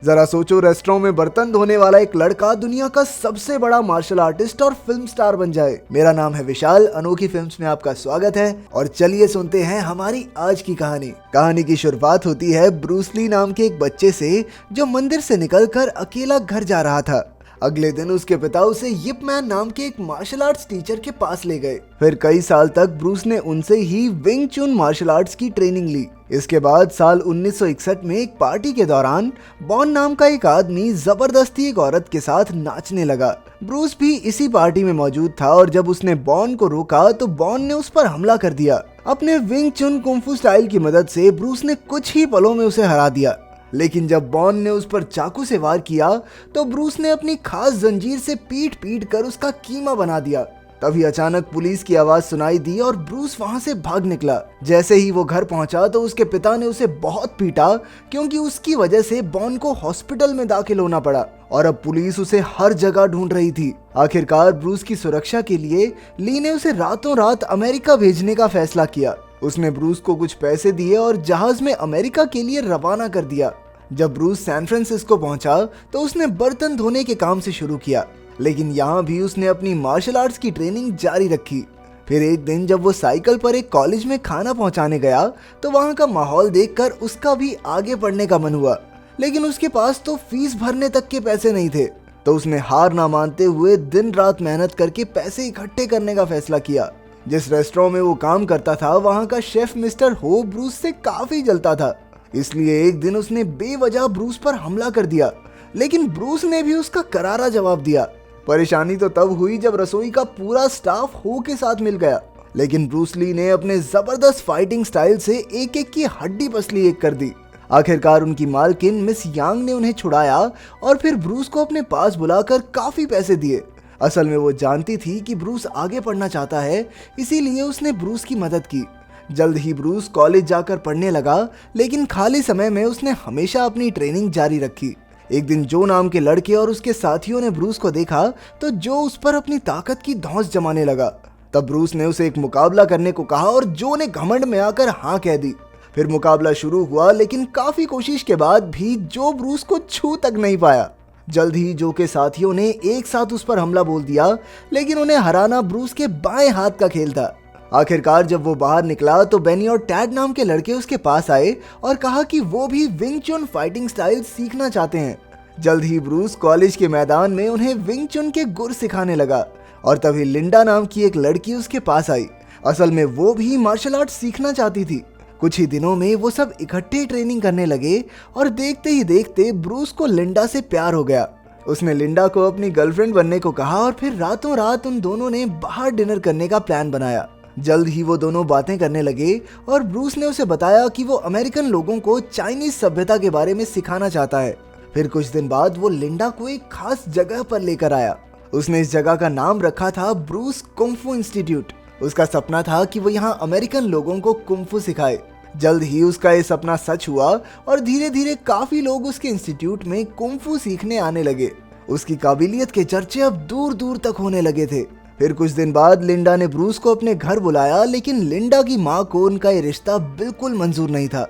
जरा सोचो, रेस्टोरेंट में बर्तन धोने वाला एक लड़का दुनिया का सबसे बड़ा मार्शल आर्टिस्ट और फिल्म स्टार बन जाए। मेरा नाम है विशाल, अनोखी फिल्म्स में आपका स्वागत है और चलिए सुनते हैं हमारी आज की कहानी। कहानी की शुरुआत होती है ब्रूस ली नाम के एक बच्चे से जो मंदिर से निकलकर अकेला घर जा रहा था। अगले दिन उसके पिता उसे यिप मैन नाम के एक मार्शल आर्ट्स टीचर के पास ले गए। फिर कई साल तक ब्रूस ने उनसे ही विंग चुन मार्शल आर्ट्स की ट्रेनिंग ली। इसके बाद साल 1961 में एक पार्टी के दौरान बॉन नाम का एक आदमी जबरदस्ती एक औरत के साथ नाचने लगा। ब्रूस भी इसी पार्टी में मौजूद था और जब उसने बॉन को रोका तो बॉन ने उस पर हमला कर दिया। अपने विंग चुन कुंफू स्टाइल की मदद से ब्रूस ने कुछ ही पलों में उसे हरा दिया, लेकिन जब बॉन ने उस पर चाकू से वार किया तो ब्रूस ने अपनी खास जंजीर से पीट कर उसका कीमा बना दिया। तभी अचानक पुलिस की आवाज सुनाई दी और ब्रूस वहां से भाग निकला। जैसे ही वो घर पहुंचा तो उसके पिता ने उसे बहुत पीटा क्योंकि उसकी वजह से बॉन को हॉस्पिटल में दाखिल होना पड़ा और अब पुलिस उसे हर जगह ढूंढ रही थी। आखिरकार ब्रूस की सुरक्षा के लिए ली ने उसे रातों रात अमेरिका भेजने का फैसला किया। उसने ब्रूस को कुछ पैसे दिए और जहाज में अमेरिका के लिए रवाना कर दिया। जब ब्रूस सैन फ्रांसिस्को पहुंचा तो उसने बर्तन धोने के काम से शुरू किया, लेकिन यहाँ भी उसने अपनी मार्शल आर्ट्स की ट्रेनिंग जारी रखी। फिर एक दिन जब वो साइकिल पर एक कॉलेज में खाना पहुंचाने गया तो वहाँ का माहौल देखकर उसका भी आगे पढ़ने का मन हुआ, लेकिन उसके पास तो फीस भरने तक के पैसे नहीं थे। तो उसने हार ना मानते हुए दिन रात मेहनत करके पैसे इकट्ठे करने का फैसला किया। जिस रेस्टोरेंट में वो काम करता था वहाँ का शेफ मिस्टर हो ब्रूस से काफी जलता था, इसलिए एक दिन उसने बेवजह ब्रूस पर हमला कर दिया, लेकिन ब्रूस ने भी उसका करारा जवाब दिया। परेशानी तो तब हुई जब रसोई का पूरा स्टाफ हो के साथ मिल गया, लेकिन ब्रूस ली ने अपने जबरदस्त फाइटिंग स्टाइल से एक एक की हड्डी पसली एक कर दी। आखिरकार उनकी मालकिन मिस यांग ने उन्हें छुड़ाया और फिर ब्रूस को अपने पास बुलाकर काफी पैसे दिए। असल में वो जानती थी कि ब्रूस आगे पढ़ना चाहता है, इसीलिए उसने ब्रूस की मदद की। जल्द ही ब्रूस कॉलेज जाकर पढ़ने लगा, लेकिन खाली समय में उसने हमेशा अपनी ट्रेनिंग जारी रखी। एक दिन जो नाम के लड़के और उसके साथियों ने ब्रूस को देखा तो जो उस पर अपनी ताकत की धौंस जमाने लगा। तब ब्रूस ने उसे एक मुकाबला करने को कहा और जो ने घमंड में आकर हाँ कह दी। फिर मुकाबला शुरू हुआ, लेकिन काफी कोशिश के बाद भी जो ब्रूस को छू तक नहीं पाया। जल्द ही जो के साथियों ने एक साथ उस पर हमला बोल दिया, लेकिन उन्हें हराना ब्रूस के बाएं हाथ का खेल था। आखिरकार जब वो बाहर निकला तो बेनी और टैड नाम के लड़के उसके पास आए और कहा कि वो भी विंग चुन फाइटिंग स्टाइल सीखना चाहते हैं। जल्द ही ब्रूस कॉलेज के मैदान में उन्हें विंग चुन के गुर सिखाने लगा और तभी लिंडा नाम की एक लड़की उसके पास आई। असल में वो भी मार्शल आर्ट सीखना चाहती थी। कुछ ही दिनों में वो सब इकट्ठे ट्रेनिंग करने लगे और देखते ही देखते ब्रूस को लिंडा से प्यार हो गया। उसने लिंडा को अपनी गर्लफ्रेंड बनने को कहा और फिर रातों रात उन दोनों ने बाहर डिनर करने का प्लान बनाया। जल्द ही वो दोनों बातें करने लगे और ब्रूस ने उसे बताया कि वो अमेरिकन लोगों को चाइनीज सभ्यता के बारे में सिखाना चाहता है। फिर कुछ दिन बाद वो लिंडा को एक खास जगह पर लेकर आया। उसने इस जगह का नाम रखा था ब्रूस कुंफू इंस्टीट्यूट। उसका सपना था कि वो यहाँ अमेरिकन लोगों को कुंफू सिखाए। जल्द ही उसका ये सपना सच हुआ और धीरे धीरे काफी लोग उसके इंस्टीट्यूट में कुंफू सीखने आने लगे। उसकी काबिलियत के चर्चे अब दूर दूर तक होने लगे थे। फिर कुछ दिन बाद लिंडा ने ब्रूस को अपने घर बुलाया, लेकिन लिंडा की माँ को उनका ये रिश्ता बिल्कुल मंजूर नहीं था।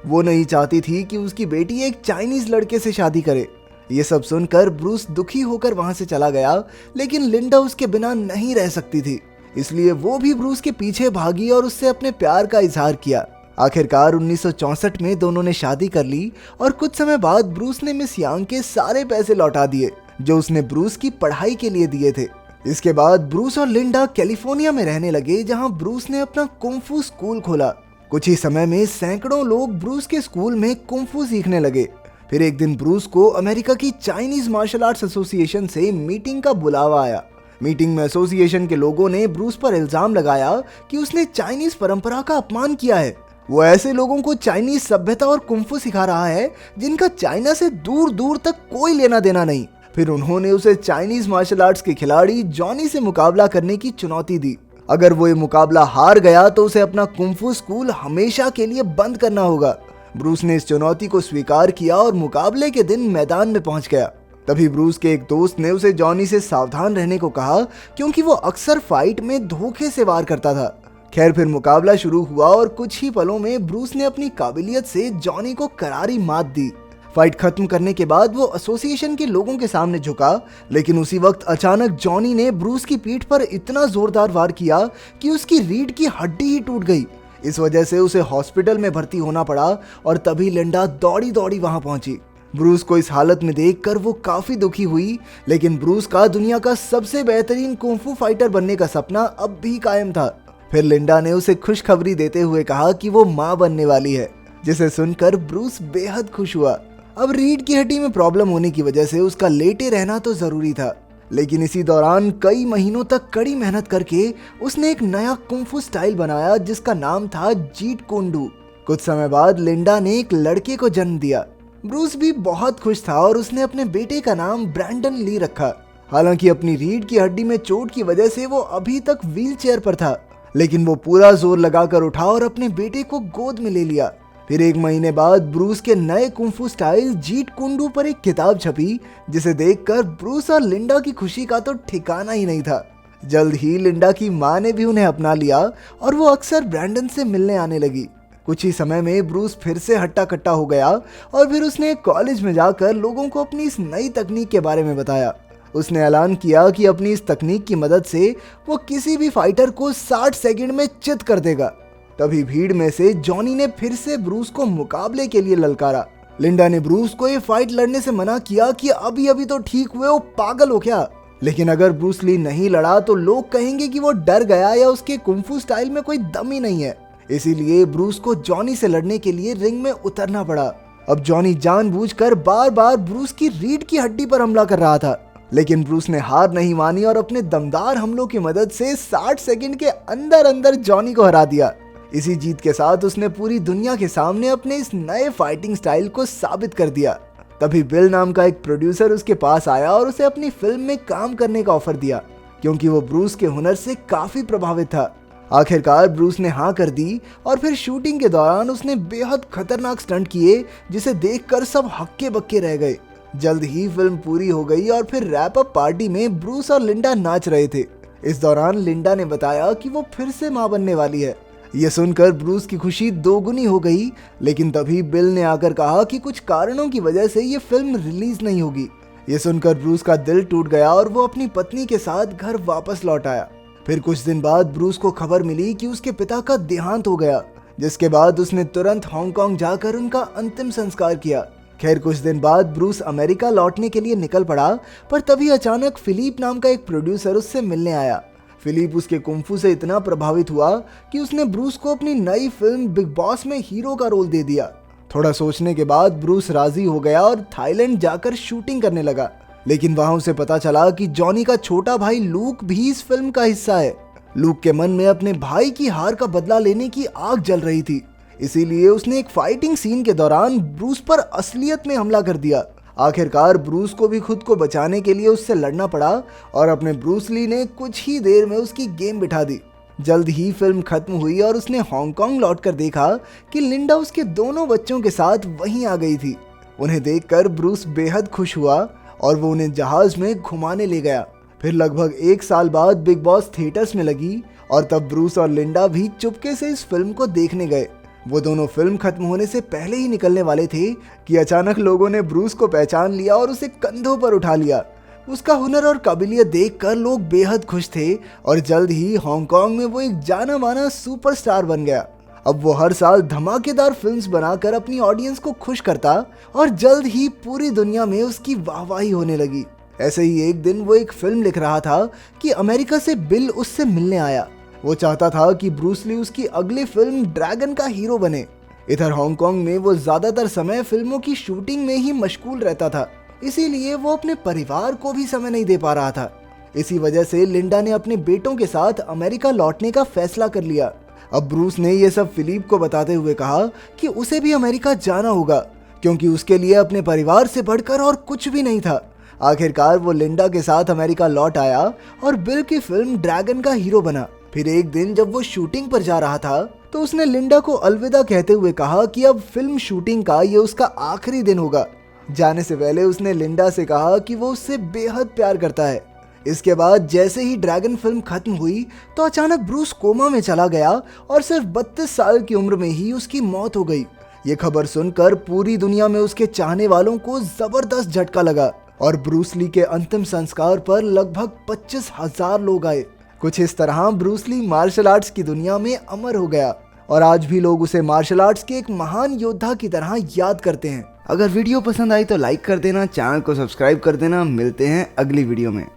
वो नहीं चाहती थी कि उसकी बेटी एक चाइनीज लड़के से शादी करे। ये सब सुनकर ब्रूस दुखी होकर वहां से चला गया, लेकिन लिंडा उसके बिना नहीं रह सकती थी, इसलिए वो भी ब्रूस के पीछे भागी और उससे अपने प्यार का इजहार किया। आखिरकार 1964 में दोनों ने शादी कर ली और कुछ समय बाद ब्रूस ने मिस यांग के सारे पैसे लौटा दिए जो उसने ब्रूस की पढ़ाई के लिए दिए थे। इसके बाद ब्रूस और लिंडा कैलिफोर्निया में रहने लगे, जहां ब्रूस ने अपना कुंफू स्कूल खोला। कुछ ही समय में सैकड़ों लोग ब्रूस के स्कूल में कुंफू सीखने लगे। फिर एक दिन ब्रूस को अमेरिका की चाइनीज मार्शल आर्ट्स एसोसिएशन से मीटिंग का बुलावा आया। मीटिंग में एसोसिएशन के लोगों ने ब्रूस पर इल्जाम लगाया कि उसने चाइनीज परंपरा का अपमान किया है। वो ऐसे लोगों को चाइनीज सभ्यता और कुंफू सिखा रहा है जिनका चाइना से दूर दूर तक कोई लेना देना नहीं। फिर उन्होंने उसे चाइनीज मार्शल आर्ट्स के खिलाड़ी जॉनी से मुकाबला करने की चुनौती दी। अगर वो ये मुकाबला हार गया तो उसे अपना कुंफू स्कूल हमेशा के लिए बंद करना होगा। ब्रूस ने इस चुनौती को स्वीकार किया और मुकाबले के दिन मैदान में पहुंच गया। तभी ब्रूस के एक दोस्त ने उसे जॉनी से सावधान रहने को कहा, क्योंकि वो अक्सर फाइट में धोखे से वार करता था। खैर फिर मुकाबला शुरू हुआ और कुछ ही पलों में ब्रूस ने अपनी काबिलियत से जॉनी को करारी मात दी। फाइट खत्म करने के बाद वो एसोसिएशन के लोगों के सामने झुका, लेकिन उसी वक्त अचानक जॉनी ने ब्रूस की पीठ पर इतना जोरदार वार किया कि उसकी रीढ़ की हड्डी ही टूट गई। इस वजह से उसे हॉस्पिटल में भर्ती होना पड़ा और तभी लिंडा दौड़ी दौड़ी वहां पहुंची। ब्रूस को इस हालत में देखकर वो काफी दुखी हुई, लेकिन ब्रूस का दुनिया का सबसे बेहतरीन कुंफू फाइटर बनने का सपना अब भी कायम था। फिर लिंडा ने उसे खुशखबरी देते हुए कहा कि वो मां बनने वाली है, जिसे सुनकर ब्रूस बेहद खुश हुआ। अब रीढ़ की हड्डी में प्रॉब्लम होने की वजह से उसका लेटे रहना तो जरूरी था, लेकिन इसी दौरान कई महीनों तक कड़ी मेहनत करके उसने एक नया कुंफू स्टाइल बनाया जिसका नाम था जीट कुंडू। कुछ समय बाद लिंडा ने एक लड़के को जन्म दिया। ब्रूस भी बहुत खुश था और उसने अपने बेटे का नाम ब्रैंडन ली रखा। हालांकि अपनी रीढ़ की हड्डी में चोट की वजह से वो अभी तक व्हील चेयर पर था, लेकिन वो पूरा जोर लगाकर उठा और अपने बेटे को गोद में ले लिया। फिर एक महीने बाद ब्रूस के नए कुंफू स्टाइल जीट कुंडू पर एक किताब छपी, जिसे देखकर ब्रूस और लिंडा की खुशी का तो ठिकाना ही नहीं था। जल्द ही लिंडा की मां ने भी उन्हें अपना लिया और वो अक्सर ब्रैंडन से मिलने आने लगी। कुछ ही समय में ब्रूस फिर से हट्टा कट्टा हो गया और फिर उसने कॉलेज में जाकर लोगों को अपनी इस नई तकनीक के बारे में बताया। उसने ऐलान किया कि अपनी इस तकनीक की मदद से वो किसी भी फाइटर को 60 सेकंड में चित कर देगा। तभी भीड़ में से जॉनी ने फिर से ब्रूस को मुकाबले के लिए ललकारा। लिंडा ने ब्रूस को ये फाइट लड़ने से मना किया कि अभी तो ठीक हुए हो, पागल हो क्या। लेकिन अगर ब्रूस ली नहीं लड़ा तो लोग कहेंगे कि वो डर गया या उसके कुंफू स्टाइल में कोई दम ही नहीं है। इसीलिए ब्रूस को जॉनी से लड़ने के लिए रिंग में उतरना पड़ा। अब जॉनी जानबूझकर बार बार ब्रूस की रीढ़ की हड्डी पर हमला कर रहा था, लेकिन ब्रूस ने हार नहीं मानी और अपने दमदार हमलों की मदद से 60 सेकंड के अंदर अंदर जॉनी को हरा दिया। इसी जीत के साथ उसने पूरी दुनिया के सामने अपने इस नए फाइटिंग स्टाइल को साबित कर दिया। तभी बिल नाम का एक प्रोड्यूसर उसके पास आया और उसे अपनी फिल्म में काम करने का ऑफर दिया, क्योंकि वो ब्रूस के हुनर से काफी प्रभावित था। आखिरकार ब्रूस ने हाँ कर दी और फिर शूटिंग के दौरान उसने बेहद खतरनाक स्टंट किए, जिसे देखकर सब हक्के बक्के रह गए। जल्द ही फिल्म पूरी हो गई और फिर रैप अप पार्टी में ब्रूस और लिंडा नाच रहे थे। इस दौरान लिंडा ने बताया कि वो फिर से मां बनने वाली है। ये सुनकर ब्रूस की खुशी दोगुनी हो गई, लेकिन तभी बिल ने आकर कहा कि कुछ कारणों की वजह से ये फिल्म रिलीज नहीं होगी। ये सुनकर ब्रूस का दिल टूट गया और वो अपनी पत्नी के साथ घर वापस लौट आया। फिर कुछ दिन बाद ब्रूस को खबर मिली कि उसके पिता का देहांत हो गया, जिसके बाद उसने तुरंत हांगकांग जाकर उनका अंतिम संस्कार किया। खैर कुछ दिन बाद ब्रूस अमेरिका लौटने के लिए निकल पड़ा, पर तभी अचानक फिलिप नाम का एक प्रोड्यूसर उससे मिलने आया। फिलिप उसके कुंफू से इतना प्रभावित हुआ कि उसने ब्रूस को अपनी नई फिल्म बिग बॉस में हीरो का रोल दे दिया। थोड़ा सोचने के बाद ब्रूस राजी हो गया और थाईलैंड जाकर शूटिंग करने लगा, लेकिन वहां उसे पता चला कि जॉनी का छोटा भाई लूक भी इस फिल्म का हिस्सा है। लूक के मन में अपने भाई की हार का बदला लेने की आग जल रही थी, इसीलिए उसने एक फाइटिंग सीन के दौरान ब्रूस पर असलियत में हमला कर दिया। आखिरकार ब्रूस को भी खुद को बचाने के लिए उससे लड़ना पड़ा और अपने ब्रूस ली ने कुछ ही देर में उसकी गेम बिठा दी। जल्द ही फिल्म खत्म हुई और उसने हांगकांग लौटकर देखा कि लिंडा उसके दोनों बच्चों के साथ वहीं आ गई थी। उन्हें देखकर ब्रूस बेहद खुश हुआ और वो उन्हें जहाज में घुमाने ले गया। फिर लगभग 1 साल बाद बिग बॉस थिएटर्स में लगी और तब ब्रूस और लिंडा भी चुपके से इस फिल्म को देखने गए। वो दोनों फिल्म खत्म होने से पहले ही निकलने वाले थे कि अचानक लोगों ने ब्रूस को पहचान लिया और उसे कंधों पर उठा लिया। उसका हुनर और काबिलियत देखकर लोग बेहद खुश थे और जल्द ही हांगकांग में वो एक जाना माना सुपरस्टार बन गया। अब वो हर साल धमाकेदार फिल्म्स बनाकर अपनी ऑडियंस को खुश करता और जल्द ही पूरी दुनिया में उसकी वाहवाही होने लगी। ऐसे ही एक दिन वो एक फिल्म लिख रहा था कि अमेरिका से बिल उससे मिलने आया। वो चाहता था कि ब्रूस ली उसकी अगली फिल्म ड्रैगन का हीरो बने। इधर हांगकांग में वो ज्यादातर समय फिल्मों की शूटिंग में ही मशगूल रहता था, इसीलिए वो अपने परिवार को भी समय नहीं दे पा रहा था। इसी वजह से लिंडा ने अपने बेटों के साथ अमेरिका लौटने का फैसला कर लिया। अब ब्रूस ने ये सब फिलिप को बताते हुए कहा कि उसे भी अमेरिका जाना होगा, क्योंकि उसके लिए अपने परिवार से बढ़कर और कुछ भी नहीं था। आखिरकार वो लिंडा के साथ अमेरिका लौट आया और बिल की फिल्म ड्रैगन का हीरो बना। फिर एक दिन जब वो शूटिंग पर जा रहा था तो उसने लिंडा को अलविदा कहते हुए कहा कि अब फिल्म शूटिंग का ये उसका आखिरी दिन होगा। जाने से पहले उसने लिंडा से कहा कि वो उससे बेहद प्यार करता है। इसके बाद जैसे ही ड्रैगन फिल्म खत्म हुई तो अचानक ब्रूस कोमा में चला गया और सिर्फ 32 साल की उम्र में ही उसकी मौत हो गई। ये खबर सुनकर पूरी दुनिया में उसके चाहने वालों को जबरदस्त झटका लगा और ब्रूस ली के अंतिम संस्कार पर लगभग 25,000 लोग आए। कुछ इस तरह ब्रूस ली मार्शल आर्ट्स की दुनिया में अमर हो गया और आज भी लोग उसे मार्शल आर्ट्स के एक महान योद्धा की तरह याद करते हैं। अगर वीडियो पसंद आई तो लाइक कर देना, चैनल को सब्सक्राइब कर देना। मिलते हैं अगली वीडियो में।